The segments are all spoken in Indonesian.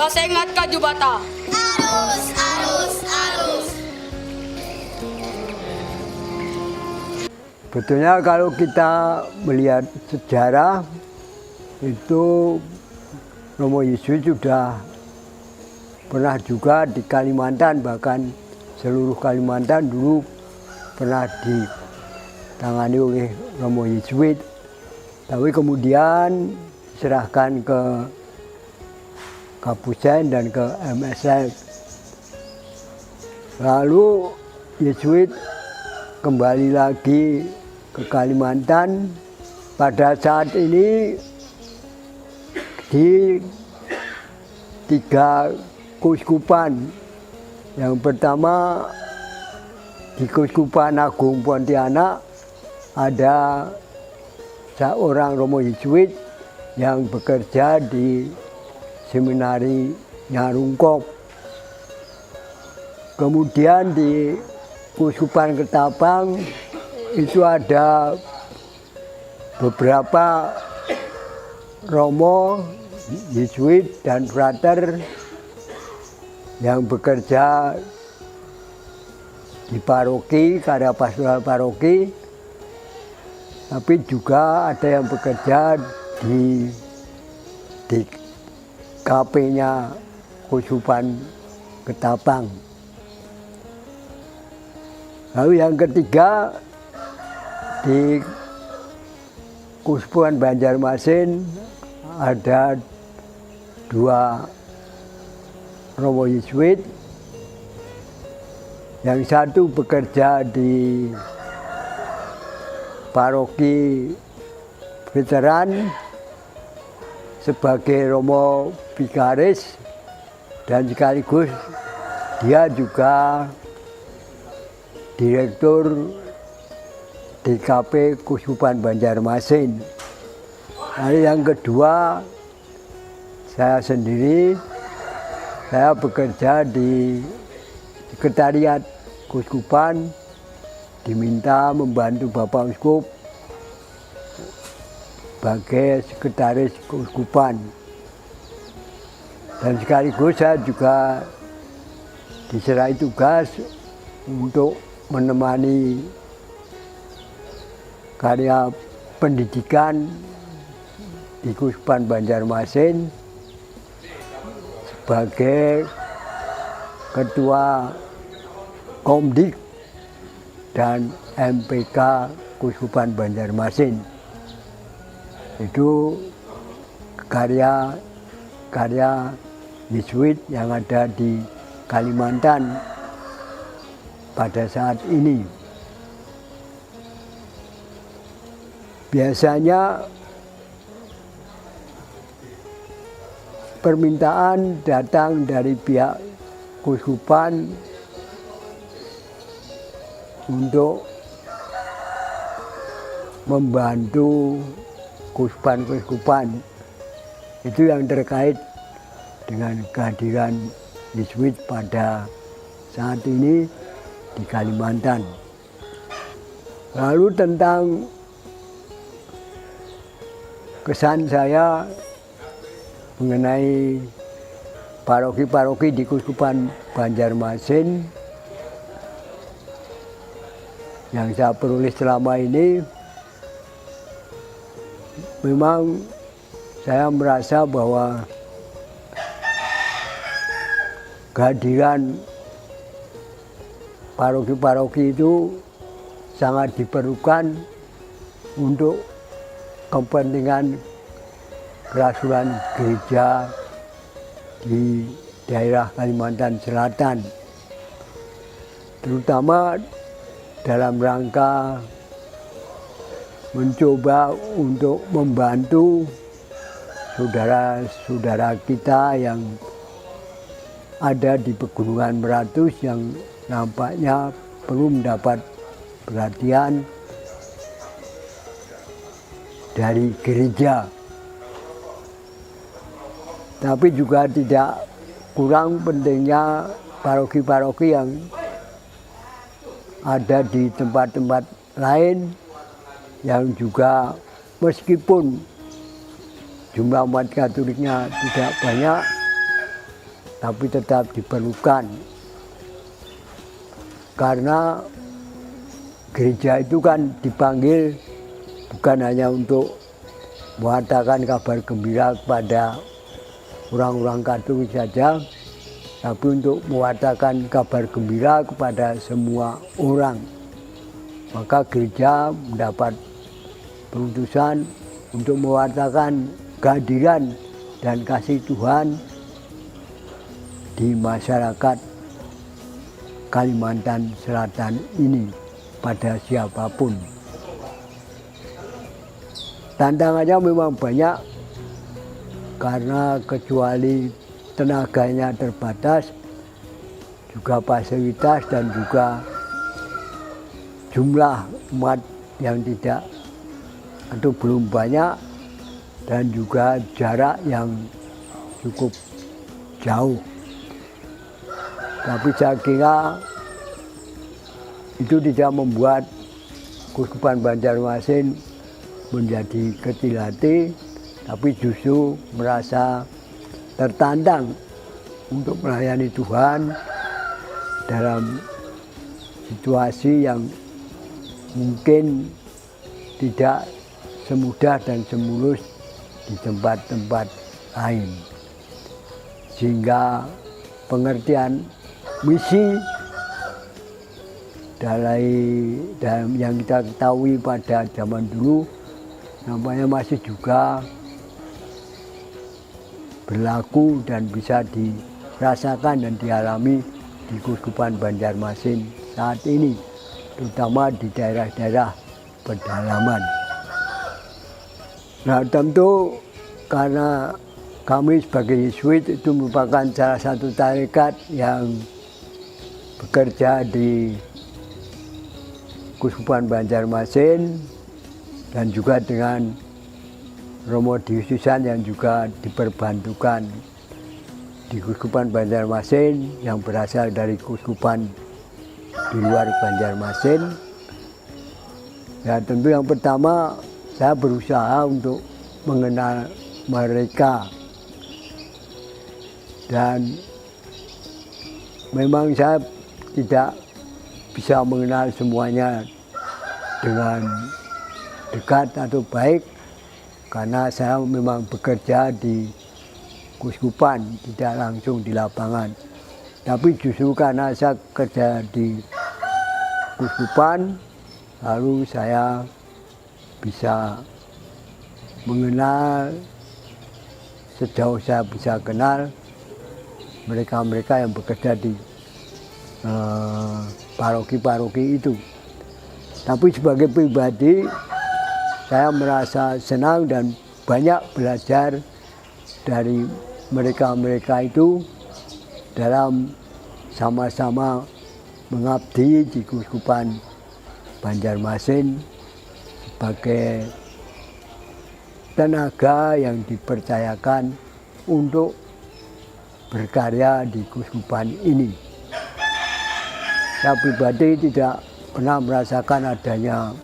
Sengat Kajubata. Arus, arus, arus. Betulnya kalau kita melihat sejarah itu Romo Yesus sudah pernah juga di Kalimantan, bahkan seluruh Kalimantan dulu pernah ditangani oleh Romo Yesuit. Tapi kemudian diserahkan ke Kapusen dan ke MSF. Lalu Yesuit kembali lagi ke Kalimantan. Pada saat ini di 3 keuskupan. Yang pertama di Keuskupan Agung Pontianak ada seorang Romo Yesuit yang bekerja di Seminari Nyarungkop. Kemudian di Keuskupan Ketapang itu ada beberapa Romo Yesuit dan frater yang bekerja di paroki, karya pastoral paroki, tapi juga ada yang bekerja di KP-nya Keuskupan Ketapang. Lalu yang ketiga di Keuskupan Banjarmasin ada 2 Romo Yesuit. Yang satu bekerja di paroki veteran sebagai Romo Vikaris, dan sekaligus dia juga direktur DKP Keuskupan Banjarmasin. Lalu yang kedua saya sendiri, saya bekerja di Sekretariat Keuskupan, diminta membantu Bapak Uskup sebagai Sekretaris Keuskupan. Dan sekaligus saya juga diserai tugas untuk menemani karya pendidikan di Keuskupan Banjarmasin sebagai Ketua Komdik dan MPK Keuskupan Banjarmasin. Itu karya Yesuit yang ada di Kalimantan pada saat ini. Biasanya permintaan datang dari pihak keuskupan untuk membantu keuskupan-keuskupan. Itu yang terkait dengan kehadiran Yesuit pada saat ini di Kalimantan. Lalu tentang kesan saya mengenai paroki-paroki di Keuskupan Banjarmasin yang saya peroleh selama ini, memang saya merasa bahwa kehadiran paroki-paroki itu sangat diperlukan untuk kepentingan kerasulan gereja di daerah Kalimantan Selatan, terutama dalam rangka mencoba untuk membantu saudara-saudara kita yang ada di Pegunungan Meratus yang nampaknya perlu mendapat perhatian dari gereja. Tapi juga tidak kurang pentingnya paroki-paroki yang ada di tempat-tempat lain yang juga meskipun jumlah umat Katoliknya tidak banyak, tapi tetap diperlukan. Karena gereja itu kan dipanggil bukan hanya untuk mengatakan kabar gembira kepada orang-orang Katolik saja, tapi untuk mengatakan kabar gembira kepada semua orang. Maka gereja mendapat perutusan untuk mengatakan kehadiran dan kasih Tuhan di masyarakat Kalimantan Selatan ini pada siapapun. Tantangannya memang banyak karena kecuali tenaganya terbatas, juga fasilitas dan juga jumlah umat yang tidak atau belum banyak, dan juga jarak yang cukup jauh. Tapi saya kira itu tidak membuat Keuskupan Banjarmasin menjadi kecil hati, tapi justru merasa tertantang untuk melayani Tuhan dalam situasi yang mungkin tidak semudah dan semulus di tempat-tempat lain. Sehingga pengertian misi dalam yang kita ketahui pada zaman dulu nampaknya masih juga berlaku dan bisa dirasakan dan dialami di Keuskupan Banjarmasin saat ini, terutama di daerah-daerah pedalaman. Nah, tentu karena kami sebagai Yesuit itu merupakan salah satu tarekat yang bekerja di Keuskupan Banjarmasin dan juga dengan Romo Diususan yang juga diperbantukan di Keuskupan Banjarmasin yang berasal dari keuskupan di luar Banjarmasin. Ya, tentu yang pertama saya berusaha untuk mengenal mereka, dan memang saya tidak bisa mengenal semuanya dengan dekat atau baik karena saya memang bekerja di keuskupan, tidak langsung di lapangan. Tapi justru karena saya kerja di keuskupan, lalu saya bisa mengenal sejauh saya bisa kenal mereka-mereka yang bekerja di paroki-paroki itu. Tapi sebagai pribadi saya merasa senang dan banyak belajar dari mereka-mereka itu dalam sama-sama mengabdi di Keuskupan Banjarmasin sebagai tenaga yang dipercayakan untuk berkarya di keuskupan ini. Saya pribadi tidak pernah merasakan adanya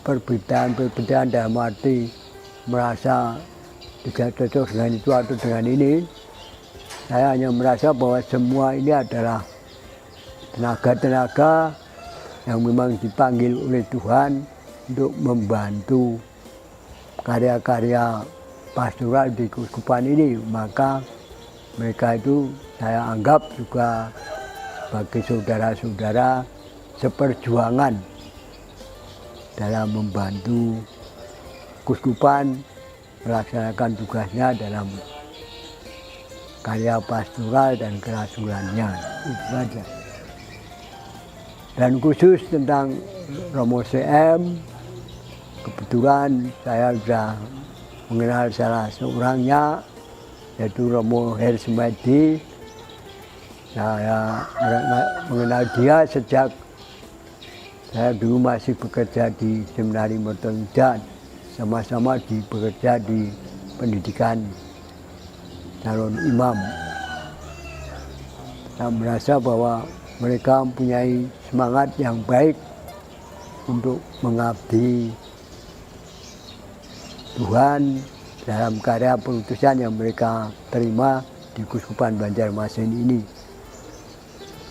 perbedaan dalam arti merasa tidak cocok dengan itu atau dengan ini. Saya hanya merasa bahwa semua ini adalah tenaga-tenaga yang memang dipanggil oleh Tuhan untuk membantu karya-karya pastoral di keuskupan ini. Maka mereka itu saya anggap juga sebagai saudara-saudara seperjuangan dalam membantu keuskupan melaksanakan tugasnya dalam karya pastoral dan kerasulannya. Itu saja. Dan khusus tentang Romo CM, kebetulan saya sudah mengenal salah seorangnya, yaitu Romo Hersmedi. Saya mengenal dia sejak saya dulu masih bekerja di Seminari Mertoyudan, sama-sama bekerja di pendidikan calon imam. Saya merasa bahwa mereka mempunyai semangat yang baik untuk mengabdi Tuhan dalam karya perutusan yang mereka terima di Kuskupan Banjarmasin ini.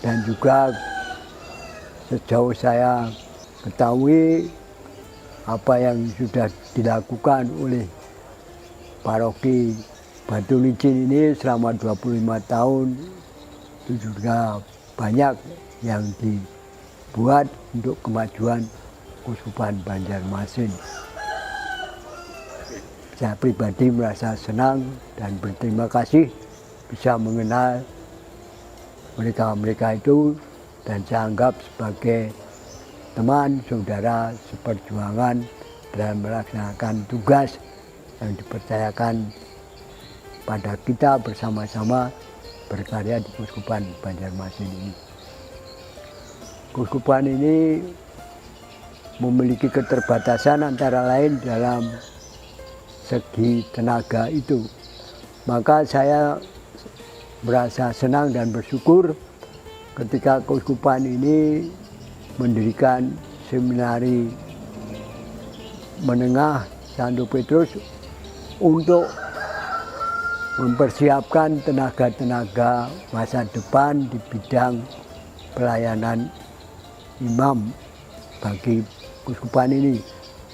Dan juga sejauh saya ketahui apa yang sudah dilakukan oleh paroki Batu Licin ini selama 25 tahun itu juga banyak yang dibuat untuk kemajuan Kuskupan Banjarmasin. Saya pribadi merasa senang dan berterima kasih bisa mengenal mereka-mereka itu, dan saya anggap sebagai teman, saudara, seperjuangan dalam melaksanakan tugas yang dipercayakan pada kita bersama-sama berkarya di Kuskupan Banjarmasin ini. Kuskupan ini memiliki keterbatasan antara lain dalam segi tenaga itu. Maka saya merasa senang dan bersyukur ketika Kuskupan ini mendirikan seminari menengah Santo Petrus untuk mempersiapkan tenaga-tenaga masa depan di bidang pelayanan imam bagi Kuskupan ini.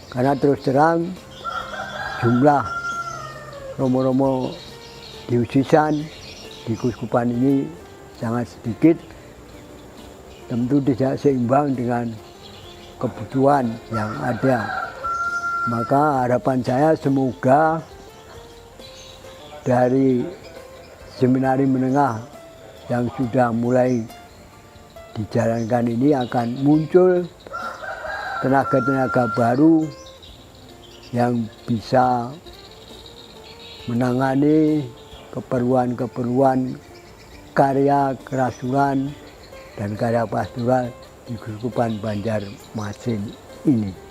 Karena terus terang jumlah romo-romo diocesan di Kuskupan ini sangat sedikit, tentu tidak seimbang dengan kebutuhan yang ada. Maka harapan saya semoga dari seminari menengah yang sudah mulai dijalankan ini akan muncul tenaga-tenaga baru yang bisa menangani keperluan-keperluan karya kerasulan dan karya pastoral di Kuskupan Banjarmasin ini.